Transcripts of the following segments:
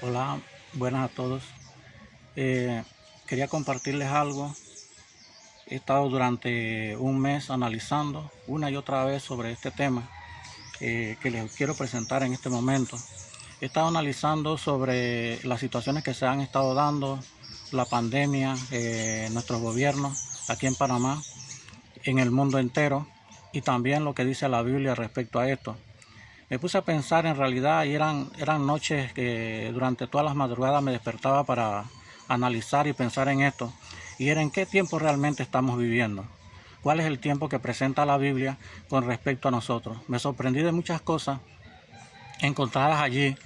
Hola, buenas a todos. Eh, Quería compartirles algo. He estado durante un mes analizando una y otra vez sobre este tema que les quiero presentar en este momento. He estado analizando sobre las situaciones que se han estado dando, la pandemia, nuestros gobiernos aquí en Panamá, en el mundo entero, y también lo que dice la Biblia respecto a esto. Me puse a pensar en realidad y eran noches que durante todas las madrugadas me despertaba para analizar y pensar en esto. Y era en qué tiempo realmente estamos viviendo. ¿Cuál es el tiempo que presenta la Biblia con respecto a nosotros? Me sorprendí de muchas cosas encontradas allí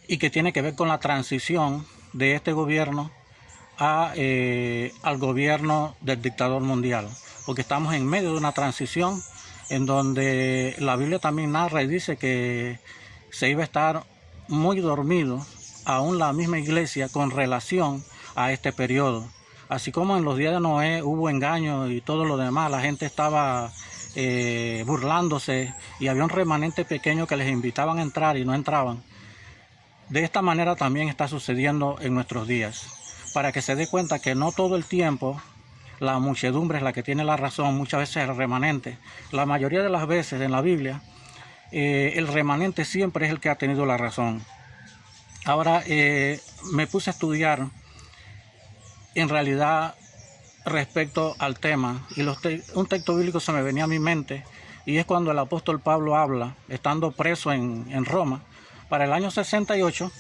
y que tiene que ver con la transición de este gobierno al gobierno del dictador mundial, porque estamos en medio de una transición en donde la Biblia también narra y dice que se iba a estar muy dormido aún la misma iglesia con relación a este periodo. Así como en los días de Noé hubo engaño y todo lo demás, la gente estaba burlándose y había un remanente pequeño que les invitaban a entrar y no entraban. De esta manera también está sucediendo en nuestros días, para que se dé cuenta que no todo el tiempo la muchedumbre es la que tiene la razón, muchas veces el remanente. La mayoría de las veces en la Biblia, el remanente siempre es el que ha tenido la razón. Ahora me puse a estudiar en realidad respecto al tema y un texto bíblico se me venía a mi mente y es cuando el apóstol Pablo habla, estando preso en Roma, para el año 68,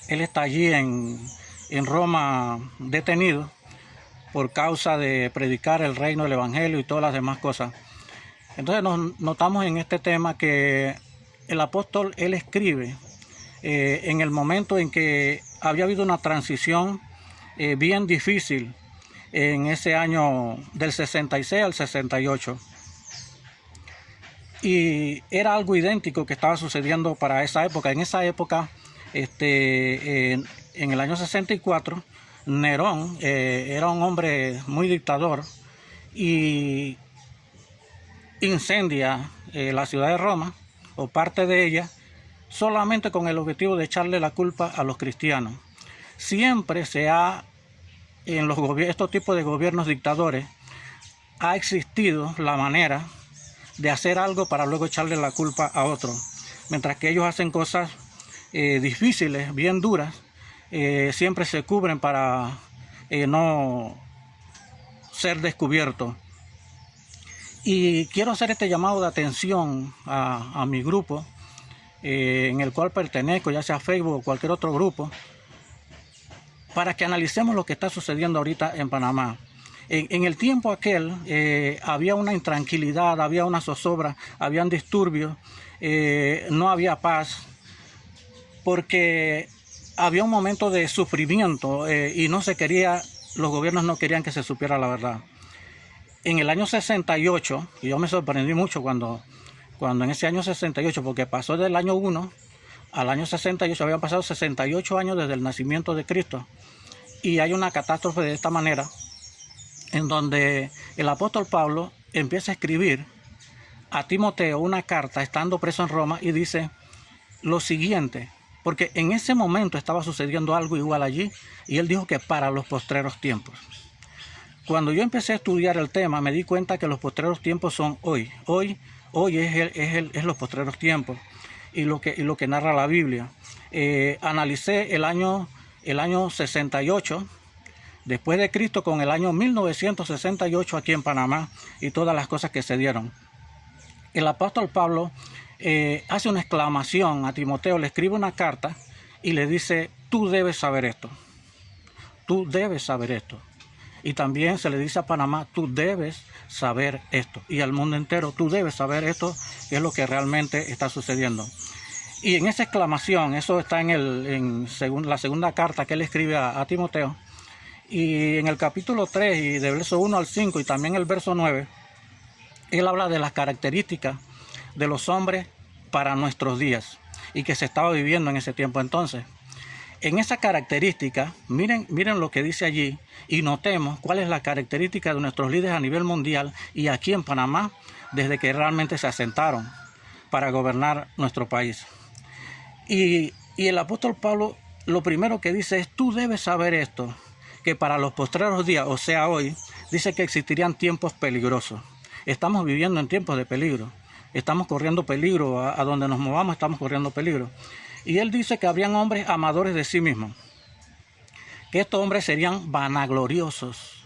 él está allí en Roma detenido por causa de predicar el reino, el evangelio y todas las demás cosas. Entonces nos notamos en este tema que el apóstol, él escribe en el momento en que había habido una transición bien difícil en ese año del 66 al 68. Y era algo idéntico que estaba sucediendo para esa época. En esa época, en el año 64, Nerón era un hombre muy dictador y incendia la ciudad de Roma o parte de ella solamente con el objetivo de echarle la culpa a los cristianos. Siempre en estos tipos de gobiernos dictadores ha existido la manera de hacer algo para luego echarle la culpa a otro. Mientras que ellos hacen cosas difíciles, bien duras, siempre se cubren para no ser descubiertos. Y quiero hacer este llamado de atención a mi grupo, en el cual pertenezco, ya sea Facebook o cualquier otro grupo, para que analicemos lo que está sucediendo ahorita en Panamá. En el tiempo aquel había una intranquilidad, había una zozobra, habían disturbios, no había paz, porque había un momento de sufrimiento y no se quería, los gobiernos no querían que se supiera la verdad. En el año 68, y yo me sorprendí mucho cuando en ese año 68, porque pasó del año 1 al año 68, habían pasado 68 años desde el nacimiento de Cristo, y hay una catástrofe de esta manera, en donde el apóstol Pablo empieza a escribir a Timoteo una carta estando preso en Roma y dice lo siguiente, porque en ese momento estaba sucediendo algo igual allí y él dijo que para los postreros tiempos. Cuando yo empecé a estudiar el tema me di cuenta que los postreros tiempos son hoy. Hoy es los postreros tiempos y lo que narra la Biblia. Analicé el año 68 después de Cristo con el año 1968 aquí en Panamá y todas las cosas que se dieron. El apóstol Pablo hace una exclamación a Timoteo, le escribe una carta y le dice, tú debes saber esto, tú debes saber esto. Y también se le dice a Panamá, tú debes saber esto. Y al mundo entero, tú debes saber esto, que es lo que realmente está sucediendo. Y en esa exclamación, eso está en la segunda carta que él escribe a Timoteo. Y en el capítulo 3, y del verso 1 al 5, y también el verso 9, él habla de las características de los hombres para nuestros días y que se estaba viviendo en ese tiempo entonces. En esa característica, miren lo que dice allí y notemos cuál es la característica de nuestros líderes a nivel mundial y aquí en Panamá desde que realmente se asentaron para gobernar nuestro país. Y Y el apóstol Pablo lo primero que dice es: tú debes saber esto, que para los postreros días, o sea hoy, dice que existirían tiempos peligrosos. Estamos viviendo en tiempos de peligro. Estamos corriendo peligro, a donde nos movamos estamos corriendo peligro. Y él dice que habrían hombres amadores de sí mismos, que estos hombres serían vanagloriosos,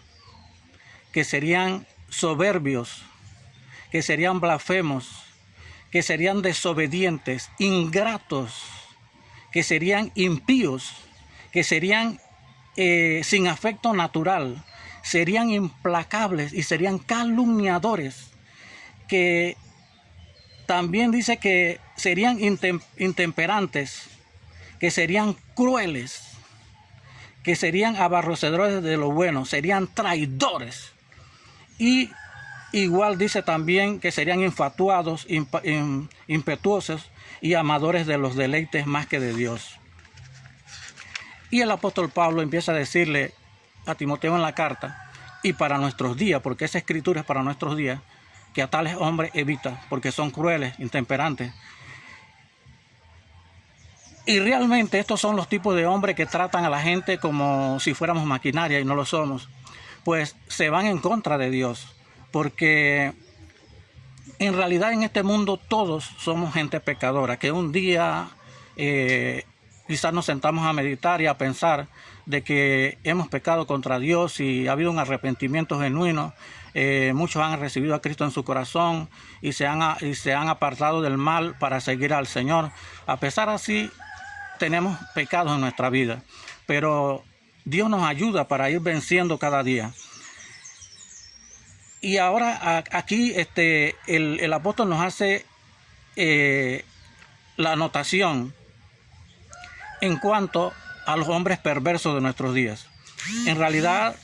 que serían soberbios, que serían blasfemos, que serían desobedientes, ingratos, que serían impíos, que serían sin afecto natural, serían implacables y serían calumniadores, que también dice que serían intemperantes, que serían crueles, que serían aborrecedores de lo bueno, serían traidores. Y igual dice también que serían infatuados, impetuosos y amadores de los deleites más que de Dios. Y el apóstol Pablo empieza a decirle a Timoteo en la carta, y para nuestros días, porque esa escritura es para nuestros días, que a tales hombres evita, porque son crueles, intemperantes. Y realmente estos son los tipos de hombres que tratan a la gente como si fuéramos maquinaria, y no lo somos. Pues se van en contra de Dios, porque en realidad en este mundo todos somos gente pecadora, que un día quizás nos sentamos a meditar y a pensar de que hemos pecado contra Dios y ha habido un arrepentimiento genuino. Muchos han recibido a Cristo en su corazón y se han apartado del mal para seguir al Señor. A pesar así, tenemos pecados en nuestra vida, pero Dios nos ayuda para ir venciendo cada día. Y ahora aquí el apóstol nos hace la anotación en cuanto a los hombres perversos de nuestros días. En realidad,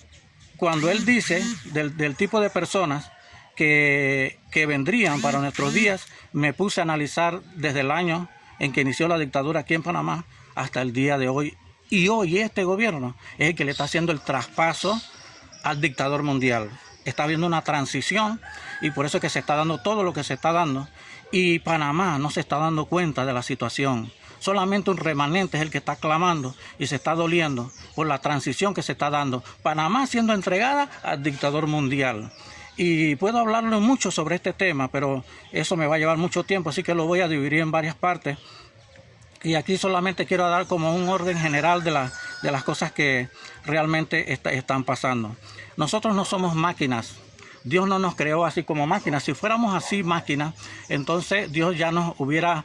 cuando él dice del tipo de personas que vendrían para nuestros días, me puse a analizar desde el año en que inició la dictadura aquí en Panamá hasta el día de hoy. Y hoy este gobierno es el que le está haciendo el traspaso al dictador mundial. Está habiendo una transición y por eso es que se está dando todo lo que se está dando. Y Panamá no se está dando cuenta de la situación. Solamente un remanente es el que está clamando y se está doliendo por la transición que se está dando. Panamá siendo entregada al dictador mundial. Y puedo hablarle mucho sobre este tema, pero eso me va a llevar mucho tiempo, así que lo voy a dividir en varias partes. Y aquí solamente quiero dar como un orden general de las cosas que realmente están pasando. Nosotros no somos máquinas. Dios no nos creó así como máquinas. Si fuéramos así máquinas, entonces Dios ya nos hubiera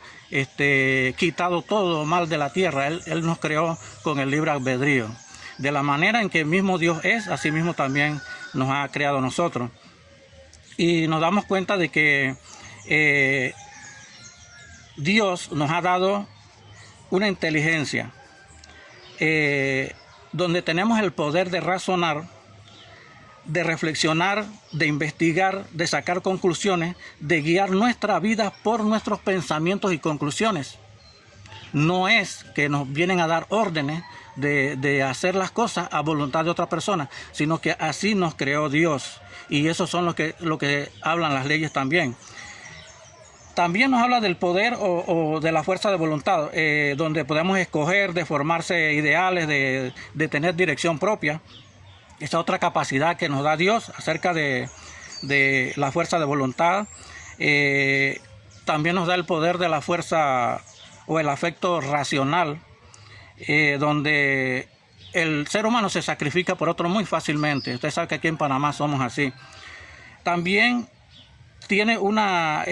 quitado todo mal de la tierra. Él nos creó con el libre albedrío. De la manera en que el mismo Dios es, así mismo también nos ha creado a nosotros. Y nos damos cuenta de que Dios nos ha dado una inteligencia donde tenemos el poder de razonar, de reflexionar, de investigar, de sacar conclusiones, de guiar nuestra vida por nuestros pensamientos y conclusiones. No es que nos vienen a dar órdenes de hacer las cosas a voluntad de otra persona, sino que así nos creó Dios. Y eso son lo que hablan las leyes también. También nos habla del poder o de la fuerza de voluntad, donde podemos escoger, de formarse ideales, de tener dirección propia. Esa otra capacidad que nos da Dios acerca de la fuerza de voluntad. También nos da el poder de la fuerza o el afecto racional, donde el ser humano se sacrifica por otro muy fácilmente. Usted sabe que aquí en Panamá somos así. También tiene una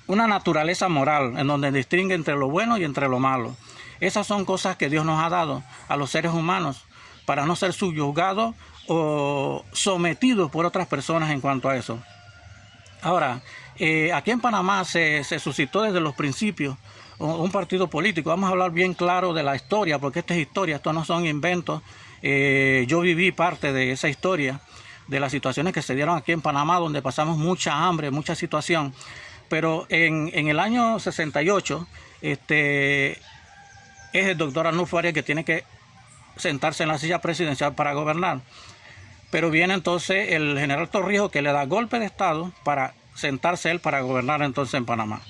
naturaleza moral en donde distingue entre lo bueno y entre lo malo. Esas son cosas que Dios nos ha dado a los seres humanos para no ser subyugados o sometidos por otras personas en cuanto a eso. Ahora, aquí en Panamá se suscitó desde los principios un partido político. Vamos a hablar bien claro de la historia, porque esta es historia, esto no son inventos. Yo viví parte de esa historia, de las situaciones que se dieron aquí en Panamá, donde pasamos mucha hambre, mucha situación. Pero en el año 68, es el doctor Arnulfo Arias que tiene que sentarse en la silla presidencial para gobernar. Pero viene entonces el general Torrijos, que le da golpe de estado para sentarse él para gobernar entonces en Panamá.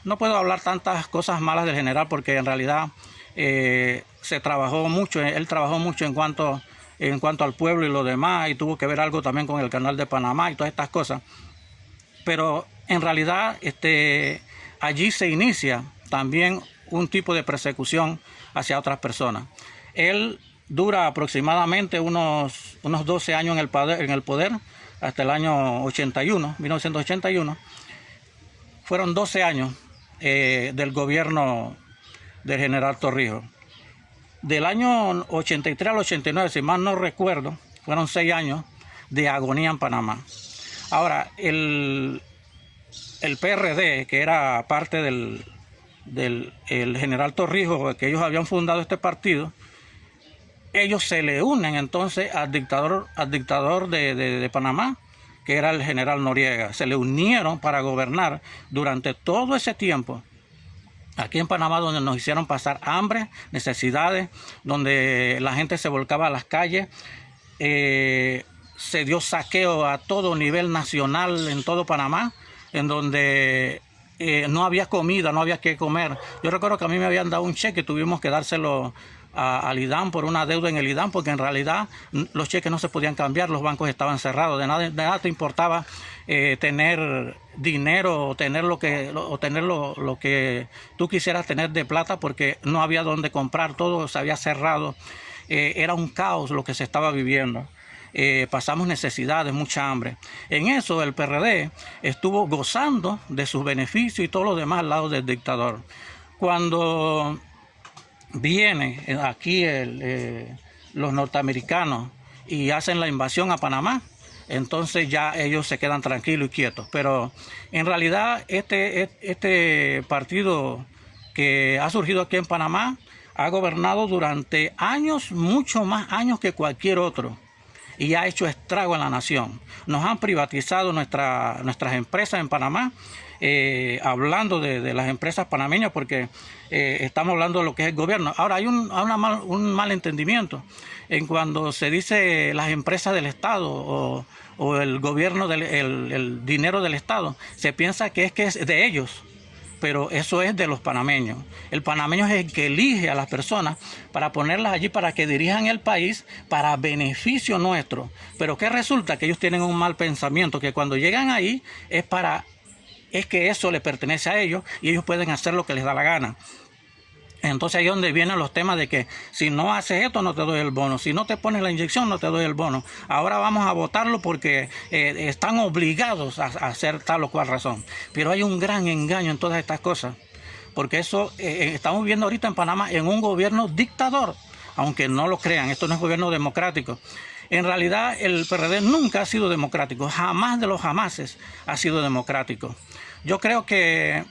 no puedo hablar tantas cosas malas del general porque en realidad se trabajó mucho, él trabajó mucho en cuanto al pueblo y lo demás, y tuvo que ver algo también con el Canal de Panamá y todas estas cosas. Pero en realidad allí se inicia también un tipo de persecución hacia otras personas. Él dura aproximadamente unos 12 años en el poder, hasta el año 1981. Fueron 12 años del gobierno del general Torrijos. Del año 83 al 89, si mal no recuerdo, fueron 6 años de agonía en Panamá. Ahora, el PRD, que era parte del general Torrijos, que ellos habían fundado este partido, ellos se le unen entonces al dictador de Panamá, que era el general Noriega. Se le unieron para gobernar durante todo ese tiempo aquí en Panamá, donde nos hicieron pasar hambre, necesidades, donde la gente se volcaba a las calles. Se dio saqueo a todo nivel nacional en todo Panamá, en donde no había comida, no había qué comer. Yo recuerdo que a mí me habían dado un cheque, tuvimos que dárselo al IDAM por una deuda en el IDAM, porque en realidad los cheques no se podían cambiar, los bancos estaban cerrados, de nada te importaba tener dinero o tener lo que tú quisieras tener de plata, porque no había dónde comprar, todo se había cerrado. Era un caos lo que se estaba viviendo. Pasamos necesidades, mucha hambre. En eso el PRD estuvo gozando de sus beneficios y todo lo demás al lado del dictador. Cuando vienen aquí los norteamericanos y hacen la invasión a Panamá, entonces ya ellos se quedan tranquilos y quietos. Pero en realidad este partido que ha surgido aquí en Panamá ha gobernado durante años, mucho más años que cualquier otro, y ha hecho estrago en la nación. Nos han privatizado nuestras empresas en Panamá, hablando de las empresas panameñas, porque estamos hablando de lo que es el gobierno. Ahora hay un mal entendimiento en cuando se dice las empresas del Estado o el gobierno, el dinero del Estado. Se piensa que es de ellos, pero eso es de los panameños. El panameño es el que elige a las personas para ponerlas allí para que dirijan el país para beneficio nuestro. Pero ¿qué resulta? Que ellos tienen un mal pensamiento, que cuando llegan ahí es que eso les pertenece a ellos y ellos pueden hacer lo que les da la gana. Entonces ahí es donde vienen los temas de que si no haces esto no te doy el bono, si no te pones la inyección no te doy el bono. Ahora vamos a votarlo porque están obligados a hacer tal o cual razón. Pero hay un gran engaño en todas estas cosas, porque eso estamos viendo ahorita en Panamá en un gobierno dictador, aunque no lo crean, esto no es gobierno democrático. En realidad el PRD nunca ha sido democrático, jamás de los jamases ha sido democrático. Yo creo que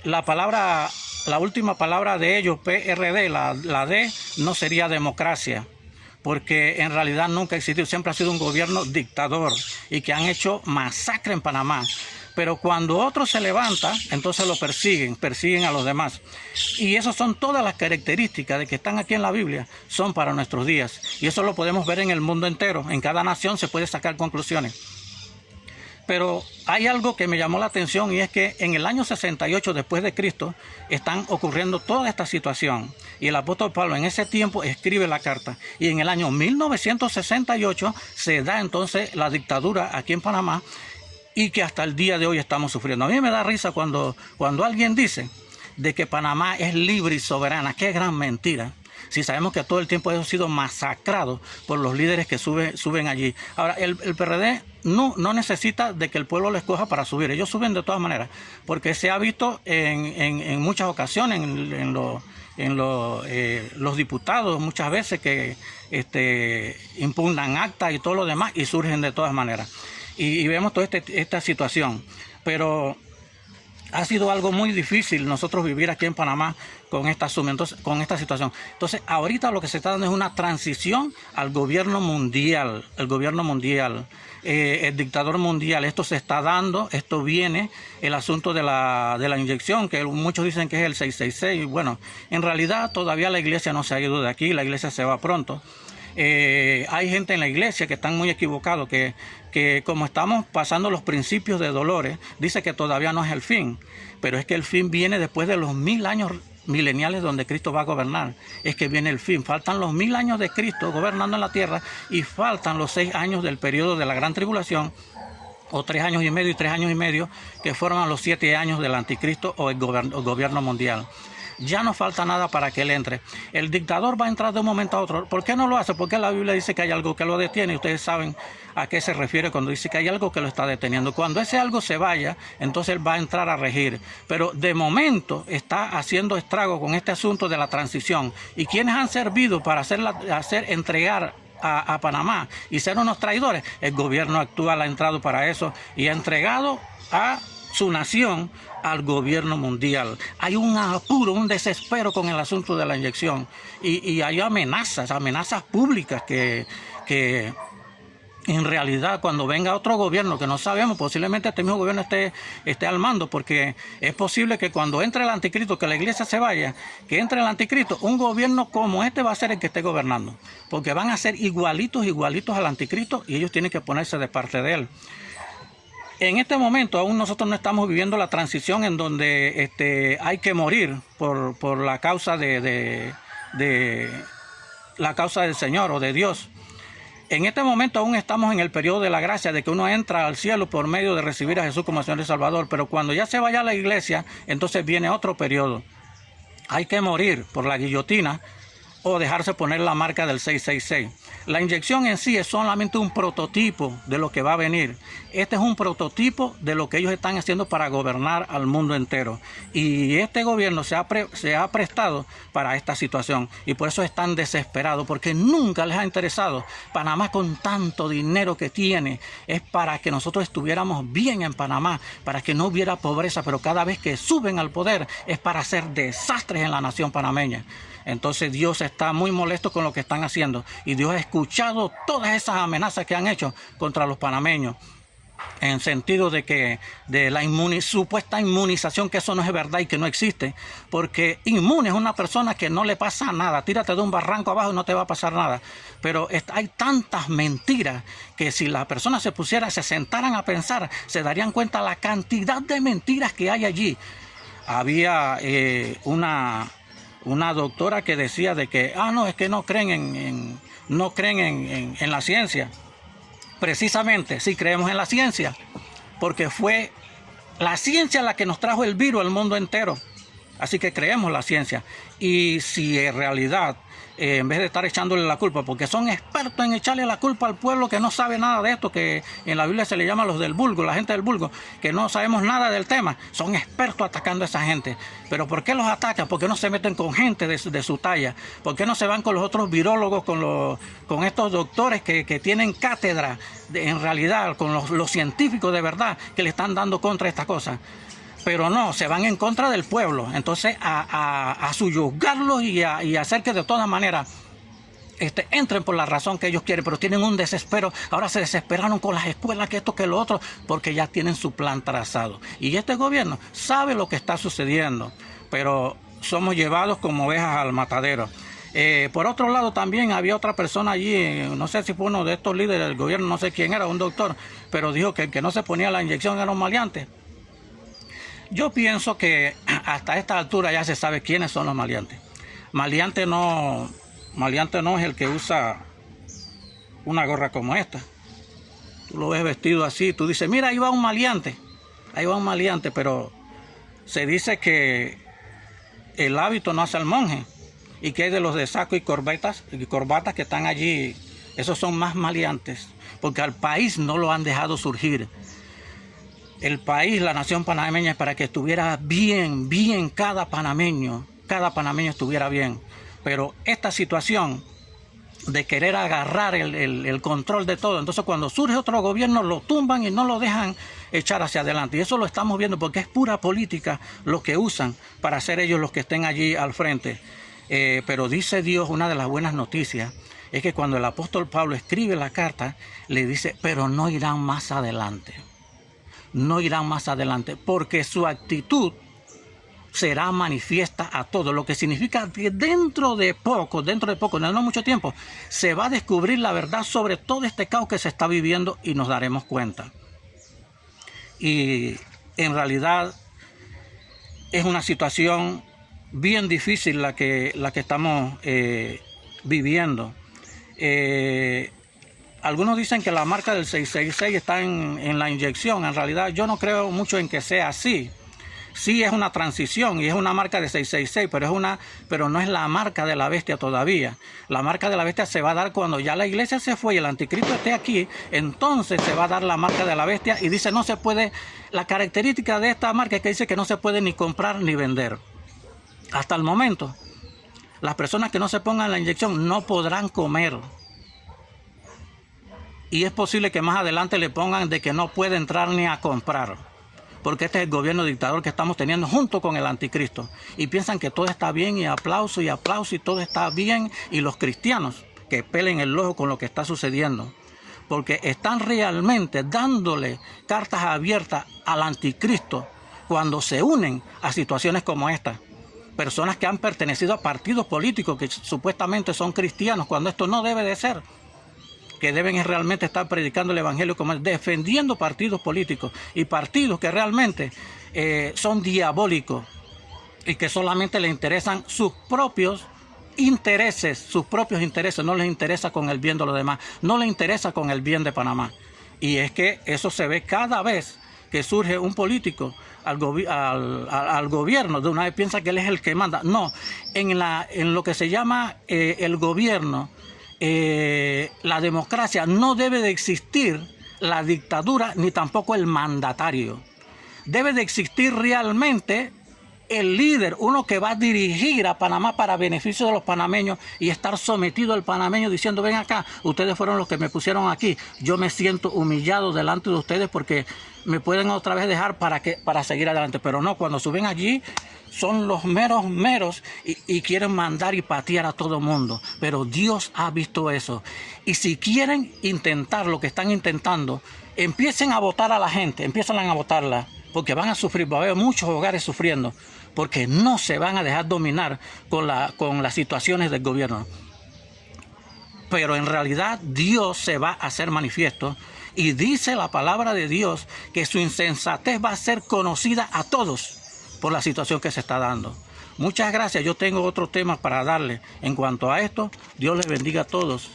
la última palabra de ellos, PRD, la D, no sería democracia, porque en realidad nunca ha existido, siempre ha sido un gobierno dictador y que han hecho masacre en Panamá. Pero cuando otro se levanta, entonces lo persiguen a los demás. Y esas son todas las características de que están aquí en la Biblia, son para nuestros días. Y eso lo podemos ver en el mundo entero, en cada nación se puede sacar conclusiones. Pero hay algo que me llamó la atención, y es que en el año 68 después de Cristo están ocurriendo toda esta situación. Y el apóstol Pablo en ese tiempo escribe la carta. Y en el año 1968 se da entonces la dictadura aquí en Panamá, y que hasta el día de hoy estamos sufriendo. A mí me da risa cuando alguien dice de que Panamá es libre y soberana. ¡Qué gran mentira! Si sabemos que todo el tiempo hemos sido masacrados por los líderes que suben allí. Ahora, el PRD no necesita de que el pueblo lo escoja para subir. Ellos suben de todas maneras, porque se ha visto en muchas ocasiones, en los diputados, muchas veces que impugnan actas y todo lo demás, y surgen de todas maneras. Y vemos toda esta situación. Pero ha sido algo muy difícil nosotros vivir aquí en Panamá con esta situación. Entonces, ahorita lo que se está dando es una transición al gobierno mundial, el dictador mundial. Esto se está dando, esto viene, el asunto de la inyección, que muchos dicen que es el 666. Bueno, en realidad todavía la iglesia no se ha ido de aquí, la iglesia se va pronto. Hay gente en la iglesia que están muy equivocados, que como estamos pasando los principios de dolores, dice que todavía no es el fin, pero es que el fin viene después de los 1000 años mileniales donde Cristo va a gobernar. Es que viene el fin. Faltan los 1000 años de Cristo gobernando en la tierra y faltan los 6 años del periodo de la gran tribulación, o 3 años y medio y 3 años y medio, que forman los 7 años del anticristo o el gobierno mundial. Ya no falta nada para que él entre. El dictador va a entrar de un momento a otro. ¿Por qué no lo hace? Porque la Biblia dice que hay algo que lo detiene. Y ustedes saben a qué se refiere cuando dice que hay algo que lo está deteniendo. Cuando ese algo se vaya, entonces él va a entrar a regir. Pero de momento está haciendo estrago con este asunto de la transición. ¿Y quiénes han servido para entregar a Panamá y ser unos traidores? El gobierno actual ha entrado para eso y ha entregado a su nación al gobierno mundial. Hay un apuro, un desespero con el asunto de la inyección y hay amenazas públicas que en realidad cuando venga otro gobierno que no sabemos, posiblemente este mismo gobierno esté al mando, porque es posible que cuando entre el anticristo, que la iglesia se vaya, que entre el anticristo, un gobierno como este va a ser el que esté gobernando, porque van a ser igualitos al anticristo y ellos tienen que ponerse de parte de él. En este momento aún nosotros no estamos viviendo la transición en donde hay que morir por la causa la causa del Señor o de Dios. En este momento aún estamos en el periodo de la gracia, de que uno entra al cielo por medio de recibir a Jesús como Señor y Salvador. Pero cuando ya se vaya a la iglesia, entonces viene otro periodo. Hay que morir por la guillotina o dejarse poner la marca del 666. La inyección en sí es solamente un prototipo de lo que va a venir. Este es un prototipo de lo que ellos están haciendo para gobernar al mundo entero. Y este gobierno se ha prestado para esta situación. Y por eso están desesperados, porque nunca les ha interesado. Panamá, con tanto dinero que tiene, es para que nosotros estuviéramos bien en Panamá, para que no hubiera pobreza. Pero cada vez que suben al poder es para hacer desastres en la nación panameña. Entonces Dios está muy molesto con lo que están haciendo y Dios ha escuchado todas esas amenazas que han hecho contra los panameños, en sentido de que de la supuesta inmunización, que eso no es verdad y que no existe, porque inmune es una persona que no le pasa nada. Tírate de un barranco abajo y no te va a pasar nada. Pero hay tantas mentiras que si las personas se sentaran a pensar, se darían cuenta la cantidad de mentiras que hay allí. Había una doctora que decía de que no, es que no creen en la ciencia. Precisamente sí creemos en la ciencia, porque fue la ciencia la que nos trajo el virus al mundo entero. Así que creemos la ciencia. Y si en realidad, en vez de estar echándole la culpa, porque son expertos en echarle la culpa al pueblo que no sabe nada de esto, que en la Biblia se le llama los del vulgo, la gente del vulgo, que no sabemos nada del tema, son expertos atacando a esa gente. Pero ¿por qué los atacan? ¿Por qué no se meten con gente de su talla? ¿Por qué no se van con los otros virólogos, con estos doctores que tienen cátedra, en realidad, con los científicos de verdad que le están dando contra estas cosas? Pero no, se van en contra del pueblo. Entonces a subyugarlos y hacer que de todas maneras entren por la razón que ellos quieren. Pero tienen un desespero. Ahora se desesperaron con las escuelas, que esto, que lo otro, porque ya tienen su plan trazado. Y este gobierno sabe lo que está sucediendo, pero somos llevados como ovejas al matadero. Por otro lado, también había otra persona allí, no sé si fue uno de estos líderes del gobierno, no sé quién era, un doctor, pero dijo que el que no se ponía la inyección era un maleante. Yo pienso que hasta esta altura ya se sabe quiénes son los maleantes. Maleante no es el que usa una gorra como esta. Tú lo ves vestido así, tú dices, mira, ahí va un maleante, pero se dice que el hábito no hace al monje, y que hay de los de saco y corbatas que están allí, esos son más maleantes, porque al país no lo han dejado surgir. El país, la nación panameña, es para que estuviera bien, cada panameño estuviera bien. Pero esta situación de querer agarrar el control de todo, entonces cuando surge otro gobierno lo tumban y no lo dejan echar hacia adelante. Y eso lo estamos viendo porque es pura política lo que usan para ser ellos los que estén allí al frente. Pero dice Dios, una de las buenas noticias es que cuando el apóstol Pablo escribe la carta, le dice, pero no irán más adelante. No irán más adelante, porque su actitud será manifiesta a todos, lo que significa que dentro de poco, no mucho tiempo, se va a descubrir la verdad sobre todo este caos que se está viviendo y nos daremos cuenta. Y en realidad es una situación bien difícil la que estamos viviendo. Algunos dicen que la marca del 666 está en la inyección. En realidad yo no creo mucho en que sea así. Sí es una transición y es una marca de 666, pero no es la marca de la bestia todavía. La marca de la bestia se va a dar cuando ya la iglesia se fue y el anticristo esté aquí. Entonces se va a dar la marca de la bestia y dice no se puede. La característica de esta marca es que dice que no se puede ni comprar ni vender. Hasta el momento, las personas que no se pongan la inyección no podrán comer. Y es posible que más adelante le pongan de que no puede entrar ni a comprar. Porque este es el gobierno dictador que estamos teniendo junto con el anticristo. Y piensan que todo está bien y aplauso y todo está bien. Y los cristianos que pelen el ojo con lo que está sucediendo. Porque están realmente dándole cartas abiertas al anticristo cuando se unen a situaciones como esta. Personas que han pertenecido a partidos políticos que supuestamente son cristianos cuando esto no debe de ser. Que deben realmente estar predicando el evangelio como defendiendo partidos políticos y partidos que realmente son diabólicos y que solamente les interesan sus propios intereses, no les interesa con el bien de los demás, no les interesa con el bien de Panamá. Y es que eso se ve cada vez que surge un político al gobierno, de una vez piensa que él es el que manda. No, en lo que se llama el gobierno, la democracia, no debe de existir la dictadura ni tampoco el mandatario. Debe de existir realmente el líder, uno que va a dirigir a Panamá para beneficio de los panameños y estar sometido al panameño diciendo ven acá, ustedes fueron los que me pusieron aquí, yo me siento humillado delante de ustedes porque me pueden otra vez dejar para seguir adelante. Pero no, cuando suben allí son los meros y quieren mandar y patear a todo mundo. Pero Dios ha visto eso. Y si quieren intentar lo que están intentando, empiecen a votar a la gente, empiezan a votarla, porque van a sufrir, va a haber muchos hogares sufriendo, porque no se van a dejar dominar con las situaciones del gobierno. Pero en realidad Dios se va a hacer manifiesto y dice la palabra de Dios que su insensatez va a ser conocida a todos por la situación que se está dando. Muchas gracias. Yo tengo otro tema para darle. En cuanto a esto, Dios les bendiga a todos.